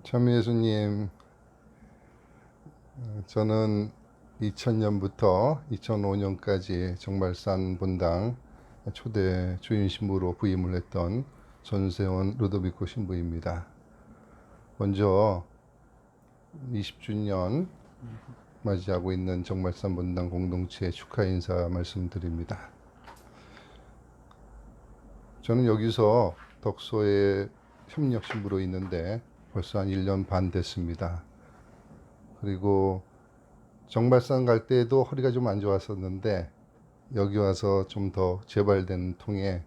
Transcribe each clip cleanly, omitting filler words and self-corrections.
참 예수님, 저는 2000년부터 2005년까지 정말산 본당 초대 주임 신부로 부임을 했던 전세원 루도비코 신부입니다. 먼저 20주년 맞이하고 있는 정말산 본당 공동체 축하 인사 말씀드립니다. 저는 여기서 덕소의 협력 신부로 있는데 벌써 한 1년 반 됐습니다. 그리고 정발산 갈 때에도 허리가 좀 안 좋았었는데 여기 와서 좀 더 재발된 통에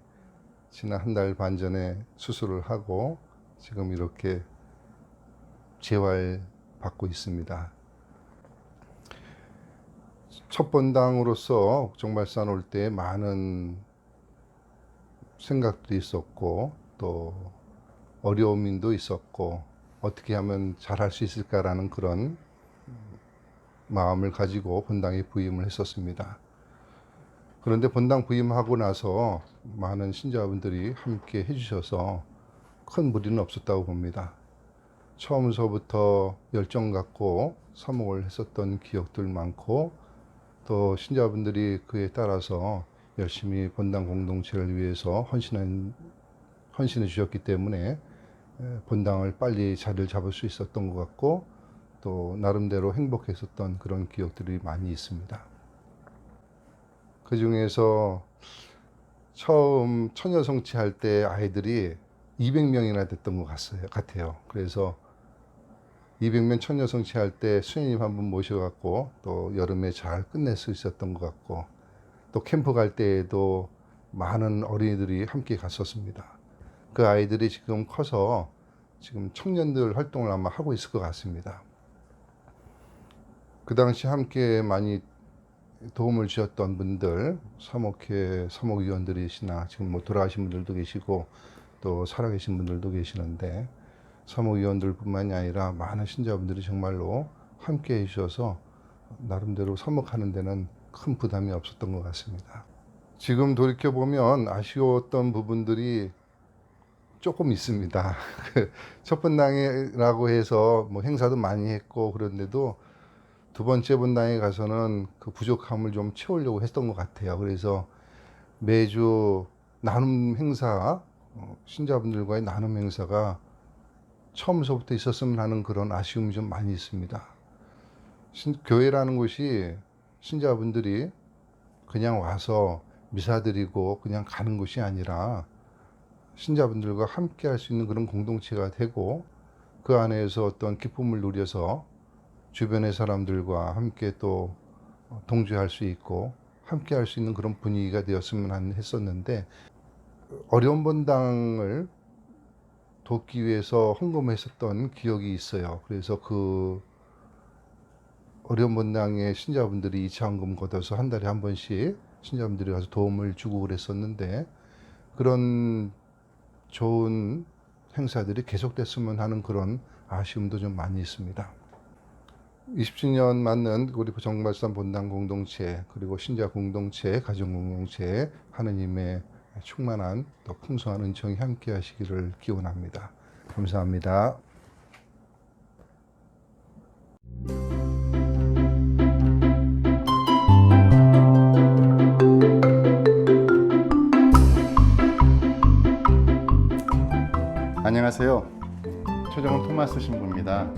지난 한 달 반 전에 수술을 하고 지금 이렇게 재활 받고 있습니다. 첫 번당으로서 정발산 올 때 많은 생각도 있었고 또 어려움도 있었고 어떻게 하면 잘할 수 있을까라는 그런 마음을 가지고 본당에 부임을 했었습니다. 그런데 본당 부임하고 나서 많은 신자분들이 함께 해주셔서 큰 무리는 없었다고 봅니다. 처음서부터 열정 갖고 사목을 했었던 기억들 많고 또 신자분들이 그에 따라서 열심히 본당 공동체를 위해서 헌신해 주셨기 때문에 본당을 빨리 자리를 잡을 수 있었던 것 같고 또 나름대로 행복했었던 그런 기억들이 많이 있습니다. 그 중에서 처음 처녀성취 할 때 아이들이 200명이나 됐던 것 같아요. 그래서 200명 처녀성취 할 때 수녀님 한 분 모셔갖고 또 여름에 잘 끝낼 수 있었던 것 같고 또 캠프 갈 때에도 많은 어린이들이 함께 갔었습니다. 그 아이들이 지금 커서 지금 청년들 활동을 아마 하고 있을 것 같습니다. 그 당시 함께 많이 도움을 주셨던 분들, 사목회 사목위원들이시나 지금 뭐 돌아가신 분들도 계시고 또 살아계신 분들도 계시는데 사목위원들뿐만이 아니라 많은 신자분들이 정말로 함께 해주셔서 나름대로 사목하는 데는 큰 부담이 없었던 것 같습니다. 지금 돌이켜보면 아쉬웠던 부분들이 조금 있습니다. 첫 분당이라고 해서 뭐 행사도 많이 했고 그런데도 두 번째 분당에 가서는 그 부족함을 좀 채우려고 했던 것 같아요. 그래서 매주 나눔 행사, 신자분들과의 나눔 행사가 처음서부터 있었으면 하는 그런 아쉬움이 좀 많이 있습니다. 교회라는 곳이 신자분들이 그냥 와서 미사 드리고 그냥 가는 곳이 아니라 신자분들과 함께 할 수 있는 그런 공동체가 되고 그 안에서 어떤 기쁨을 누려서 주변의 사람들과 함께 또 동조할 수 있고 함께 할 수 있는 그런 분위기가 되었으면 했었는데 어려운 본당을 돕기 위해서 헌금했었던 기억이 있어요. 그래서 그 어려운 본당의 신자분들이 이차헌금 걷어서 한 달에 한 번씩 신자분들이 가서 도움을 주고 그랬었는데 그런 좋은 행사들이 계속됐으면 하는 그런 아쉬움도 좀 많이 있습니다. 20주년 맞는 우리 정말산 본당 공동체 그리고 신자 공동체, 가정 공동체 하느님의 충만한 또 풍성한 은총이 함께 하시기를 기원합니다. 감사합니다. 안녕하세요. 최정훈 토마스 신부입니다.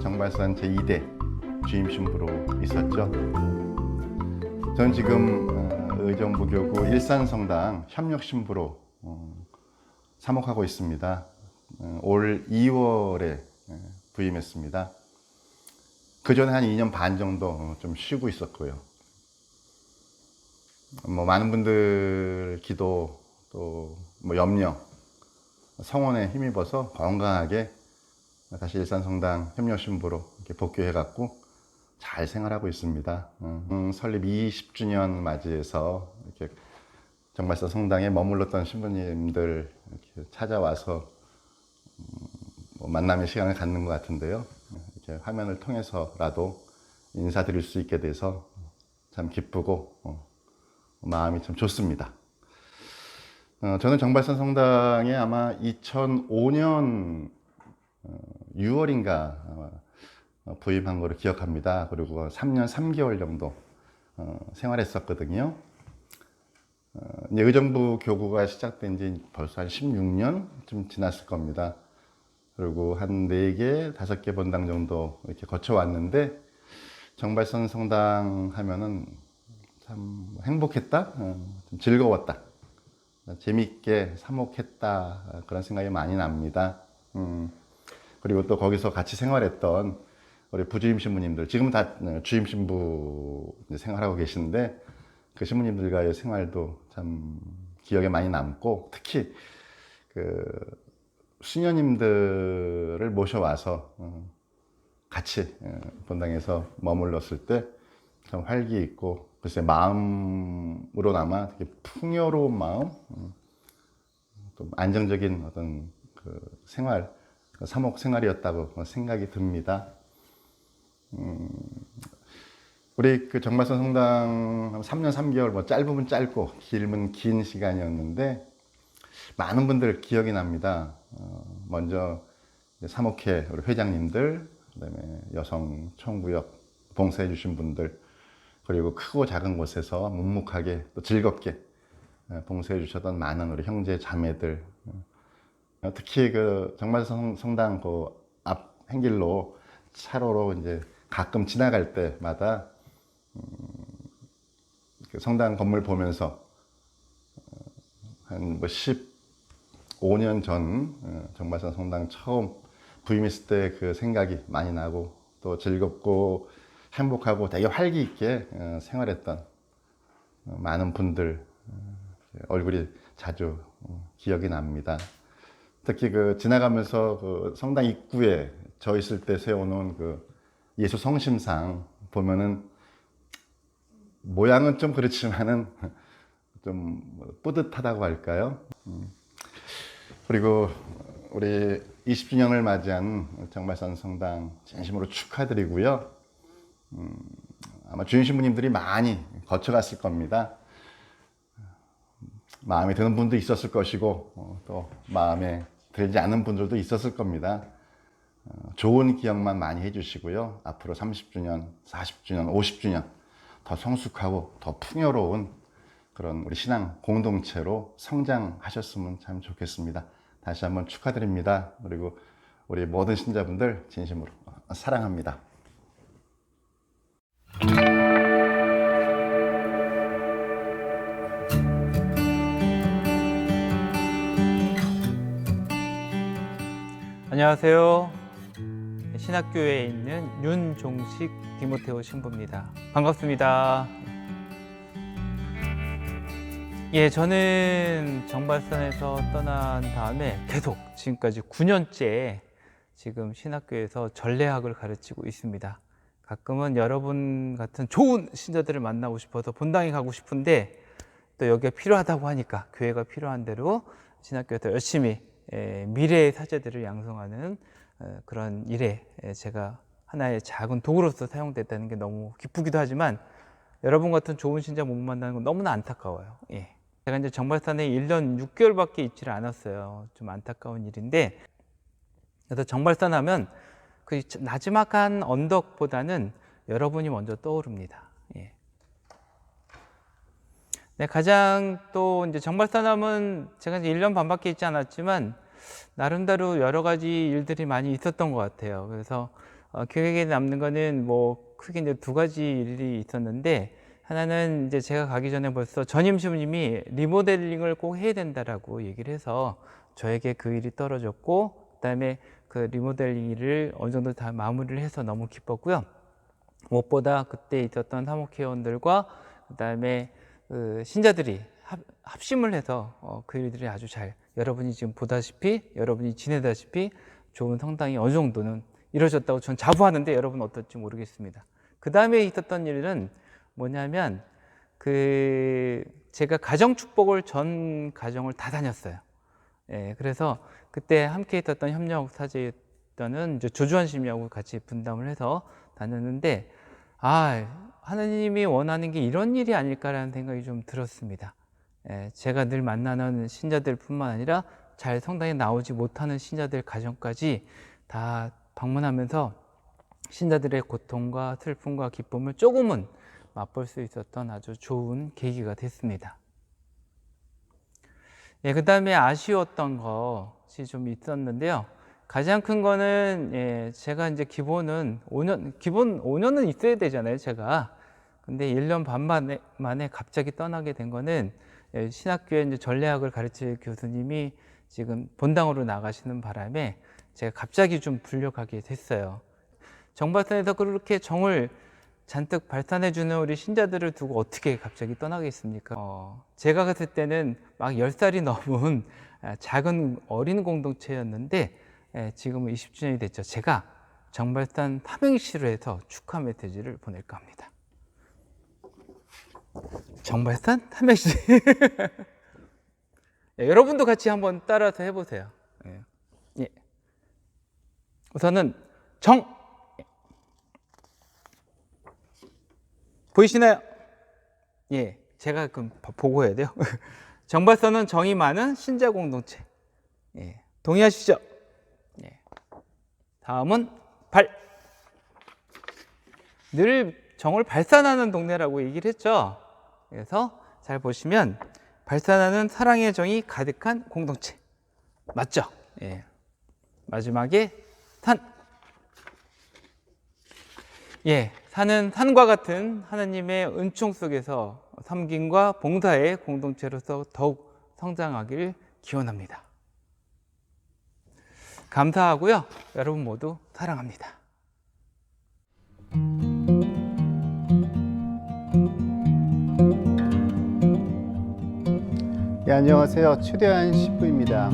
정발산 제2대 주임 신부로 있었죠. 저는 지금 의정부교구 일산성당 협력 신부로 사목하고 있습니다. 올 2월에 부임했습니다. 그 전에 한 2년 반 정도 좀 쉬고 있었고요. 뭐 많은 분들 기도 또 뭐 염려 성원에 힘입어서 건강하게 다시 일산성당 협력신부로 이렇게 복귀해갖고 잘 생활하고 있습니다. 설립 20주년 맞이해서 이렇게 정말산 성당에 머물렀던 신부님들 이렇게 찾아와서 뭐 만남의 시간을 갖는 것 같은데요. 이렇게 화면을 통해서라도 인사드릴 수 있게 돼서 참 기쁘고 마음이 참 좋습니다. 저는 정발산 성당에 아마 2005년 6월인가 부임한 거를 기억합니다. 그리고 3년 3개월 정도 생활했었거든요. 이제 의정부 교구가 시작된 지 벌써 한 16년쯤 지났을 겁니다. 그리고 한 4개, 5개 본당 정도 이렇게 거쳐왔는데, 정발선 성당 하면은 참 행복했다, 좀 즐거웠다, 재밌게 사목했다, 그런 생각이 많이 납니다. 그리고 또 거기서 같이 생활했던 우리 부주임 신부님들, 지금 다 주임 신부 생활하고 계시는데, 그 신부님들과의 생활도 참 기억에 많이 남고, 특히 그 수녀님들을 모셔와서 같이 본당에서 머물렀을 때 참 활기 있고, 글쎄 마음으로나마 되게 풍요로운 마음, 또 안정적인 어떤 그 생활, 사목 생활이었다고 생각이 듭니다. 우리 그 정발선 성당 3년 3개월, 뭐 짧으면 짧고 길면 긴 시간이었는데 많은 분들 기억이 납니다. 먼저 사목회 우리 회장님들, 그다음에 여성 총구역 봉사해 주신 분들, 그리고 크고 작은 곳에서 묵묵하게 또 즐겁게 봉사해 주셨던 많은 우리 형제 자매들, 특히 그 정발선 성당 그 앞 행길로 차로로 이제 가끔 지나갈 때마다 그 성당 건물 보면서 한 뭐 15년 전 정발선 성당 처음 부임했을 때 그 생각이 많이 나고, 또 즐겁고 행복하고 되게 활기 있게 생활했던 많은 분들 얼굴이 자주 기억이 납니다. 특히 그 지나가면서 그 성당 입구에 저 있을 때 세워놓은 그 예수 성심상 보면은 모양은 좀 그렇지만은 좀 뿌듯하다고 할까요? 그리고 우리 20주년을 맞이한 정발선 성당 진심으로 축하드리고요. 아마 주임 신부님들이 많이 거쳐갔을 겁니다. 마음에 드는 분도 있었을 것이고, 또 마음에 들지 않는 분들도 있었을 겁니다. 좋은 기억만 많이 해주시고요. 앞으로 30주년, 40주년, 50주년 더 성숙하고 더 풍요로운 그런 우리 신앙 공동체로 성장하셨으면 참 좋겠습니다. 다시 한번 축하드립니다. 그리고 우리 모든 신자분들 진심으로 사랑합니다. 안녕하세요. 신학교에 있는 윤종식 디모테오 신부입니다. 반갑습니다. 예, 저는 정발선에서 떠난 다음에 계속 지금까지 9년째 지금 신학교에서 전례학을 가르치고 있습니다. 가끔은 여러분 같은 좋은 신자들을 만나고 싶어서 본당에 가고 싶은데, 또 여기가 필요하다고 하니까 교회가 필요한 대로 신학교에서 열심히 미래의 사제들을 양성하는 그런 일에 제가 하나의 작은 도구로서 사용됐다는 게 너무 기쁘기도 하지만, 여러분 같은 좋은 신자 못 만나는 건 너무나 안타까워요. 예. 제가 이제 정발산에 1년 6개월밖에 있지를 않았어요. 좀 안타까운 일인데, 그래서 정발산 하면 그 나지막한 언덕보다는 여러분이 먼저 떠오릅니다. 예. 네, 가장 또 이제 정발산 하면 제가 이제 1년 반밖에 있지 않았지만 나름대로 여러 가지 일들이 많이 있었던 것 같아요. 그래서 기억에 남는 거는 뭐 크게 이제 2가지 일이 있었는데, 하나는 이제 제가 가기 전에 벌써 전임 신부님이 리모델링을 꼭 해야 된다라고 얘기를 해서 저에게 그 일이 떨어졌고, 그다음에 그 리모델링 일을 어느 정도 다 마무리를 해서 너무 기뻤고요. 무엇보다 그때 있었던 사목회원들과 그다음에 그 신자들이 합심을 해서 그 일들이 아주 잘, 여러분이 지금 보다시피, 여러분이 지내다시피 좋은 성당이 어느 정도는 이루어졌다고 전 자부하는데, 여러분 어떨지 모르겠습니다. 그 다음에 있었던 일은 뭐냐면, 제가 가정 축복을 전 가정을 다 다녔어요. 예, 그래서 그때 함께 있었던 협력 사제였던 이제 조주환 신부하고 같이 분담을 해서 다녔는데, 하나님이 원하는 게 이런 일이 아닐까라는 생각이 좀 들었습니다. 예, 제가 늘 만나는 신자들 뿐만 아니라 잘 성당에 나오지 못하는 신자들 가정까지 다 방문하면서 신자들의 고통과 슬픔과 기쁨을 조금은 맛볼 수 있었던 아주 좋은 계기가 됐습니다. 예, 그 다음에 아쉬웠던 것이 좀 있었는데요. 가장 큰 거는, 예, 제가 이제 기본 5년은 있어야 되잖아요, 제가. 근데 1년 반 만에 갑자기 떠나게 된 거는, 예, 신학교에 이제 전례학을 가르칠 교수님이 지금 본당으로 나가시는 바람에 제가 갑자기 좀 불려가게 됐어요. 정발산에서 그렇게 정을 잔뜩 발산해주는 우리 신자들을 두고 어떻게 갑자기 떠나겠습니까? 제가 갔을 때는 막 10살이 넘은 작은 어린 공동체였는데, 지금은 20주년이 됐죠. 제가 정발산 삼행시로 해서 축하 메시지를 보낼까 합니다. 정발산 삼행시. 여러분도 같이 한번 따라서 해보세요. 예. 우선은 정. 보이시나요? 예, 제가 그럼 보고 해야 돼요. 정발산은 정이 많은 신자 공동체. 예, 동의하시죠? 예. 다음은 발. 늘 정을 발산하는 동네라고 얘기를 했죠. 그래서 잘 보시면 발산하는 사랑의 정이 가득한 공동체. 맞죠? 예. 마지막에 산. 예, 산은 산과 같은 하나님의 은총 속에서 섬김과 봉사의 공동체로서 더욱 성장하기를 기원합니다. 감사하고요. 여러분 모두 사랑합니다. 네, 안녕하세요. 최대한 신부입니다.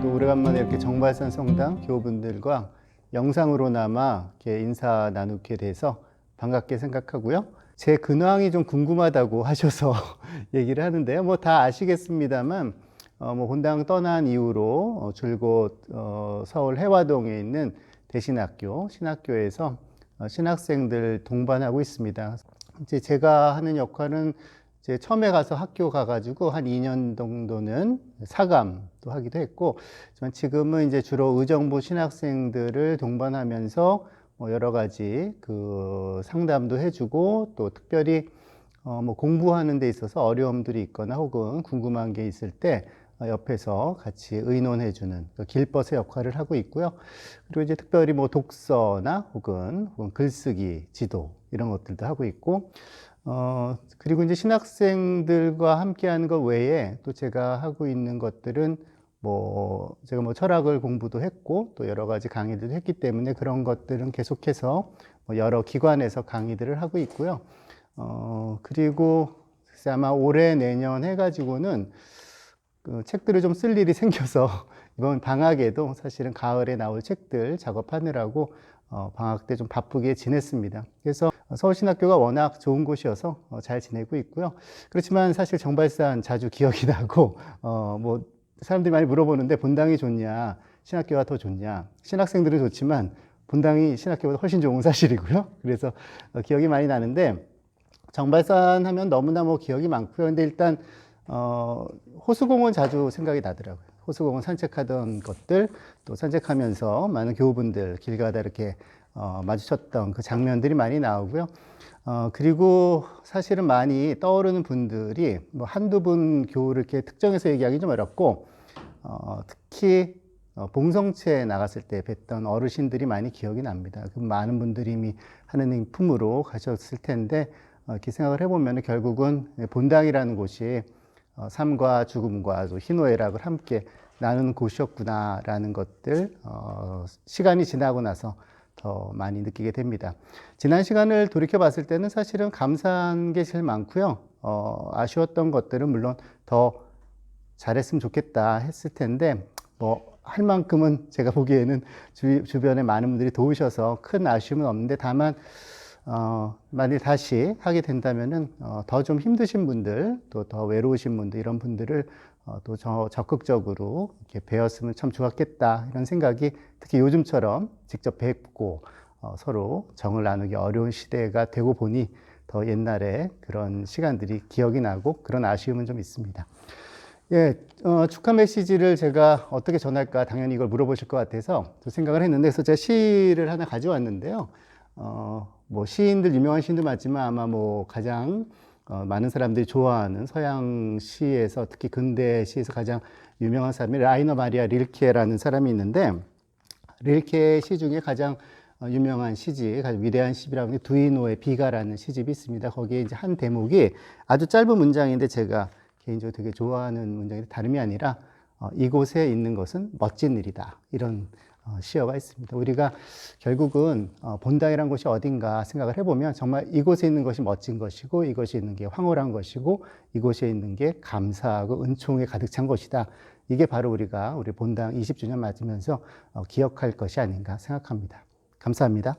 또 오래간만에 이렇게 정발산 성당 교우분들과 영상으로나마 이렇게 인사 나누게 돼서 반갑게 생각하고요. 제 근황이 좀 궁금하다고 하셔서 얘기를 하는데요. 뭐 다 아시겠습니다만, 뭐 본당 떠난 이후로 줄곧 서울 해화동에 있는 대신학교, 신학교에서 신학생들 동반하고 있습니다. 이제 제가 하는 역할은 이제 처음에 가서 학교 가가지고 한 2년 정도는 사감도 하기도 했고, 하지만 지금은 이제 주로 의정부 신학생들을 동반하면서 여러 가지 그 상담도 해주고, 또 특별히 뭐 공부하는 데 있어서 어려움들이 있거나 혹은 궁금한 게 있을 때 옆에서 같이 의논해주는 길벗의 역할을 하고 있고요. 그리고 이제 특별히 뭐 독서나 혹은 글쓰기 지도 이런 것들도 하고 있고, 그리고 이제 신학생들과 함께 하는 것 외에 또 제가 하고 있는 것들은 제가 철학을 공부도 했고 또 여러 가지 강의들도 했기 때문에 그런 것들은 계속해서 여러 기관에서 강의들을 하고 있고요. 그리고 글쎄 아마 올해 내년 해가지고는 그 책들을 좀 쓸 일이 생겨서 이번 방학에도 사실은 가을에 나올 책들 작업하느라고 방학 때 좀 바쁘게 지냈습니다. 그래서 서울신학교가 워낙 좋은 곳이어서 잘 지내고 있고요. 그렇지만 사실 정발산 자주 기억이 나고, 뭐 사람들이 많이 물어보는데 본당이 좋냐, 신학교가 더 좋냐. 신학생들은 좋지만 본당이 신학교보다 훨씬 좋은 사실이고요. 그래서 기억이 많이 나는데, 정발산 하면 너무나 뭐 기억이 많고요. 근데 일단 호수공원 자주 생각이 나더라고요. 호수공원 산책하던 것들, 또 산책하면서 많은 교우분들 길 가다 이렇게 마주쳤던 그 장면들이 많이 나오고요. 그리고 사실은 많이 떠오르는 분들이 뭐 한두 분 교우를 이렇게 특정해서 얘기하기 좀 어렵고, 특히 봉성체에 나갔을 때 뵀던 어르신들이 많이 기억이 납니다. 그 많은 분들이 이미 하느님 품으로 가셨을 텐데, 이렇게 생각을 해보면 결국은 본당이라는 곳이 삶과 죽음과 또 희노애락을 함께 나누는 곳이었구나라는 것들, 시간이 지나고 나서 더 많이 느끼게 됩니다. 지난 시간을 돌이켜 봤을 때는 사실은 감사한 게 제일 많고요. 아쉬웠던 것들은 물론 더 잘했으면 좋겠다 했을 텐데, 할 만큼은 제가 보기에는 주변에 많은 분들이 도우셔서 큰 아쉬움은 없는데, 다만 만일 다시 하게 된다면은 더 좀 힘드신 분들, 또 더 외로우신 분들, 이런 분들을 또 적극적으로 이렇게 배웠으면 참 좋았겠다 이런 생각이, 특히 요즘처럼 직접 뵙고 서로 정을 나누기 어려운 시대가 되고 보니 더 옛날에 그런 시간들이 기억이 나고 그런 아쉬움은 좀 있습니다. 예, 축하 메시지를 제가 어떻게 전할까 당연히 이걸 물어보실 것 같아서 좀 생각을 했는데 그래서 제가 시를 하나 가져왔는데요. 뭐 시인들 유명한 시인들 맞지만 아마 뭐 가장 많은 사람들이 좋아하는 서양 시에서 특히 근대 시에서 가장 유명한 사람이 라이너 마리아 릴케라는 사람이 있는데 릴케 시 중에 가장 유명한 시집, 가장 위대한 시집이라는 게 두이노의 비가라는 시집이 있습니다. 거기에 이제 한 대목이 아주 짧은 문장인데 제가 개인적으로 되게 좋아하는 문장인데 다름이 아니라 이곳에 있는 것은 멋진 일이다. 이런 시어가 있습니다. 우리가 결국은 본당이라는 곳이 어딘가 생각을 해보면 정말 이곳에 있는 것이 멋진 것이고 이것이 있는 게 황홀한 것이고 이곳에 있는 게 감사하고 은총에 가득 찬 것이다. 이게 바로 우리가 우리 본당 20주년 맞으면서 기억할 것이 아닌가 생각합니다. 감사합니다.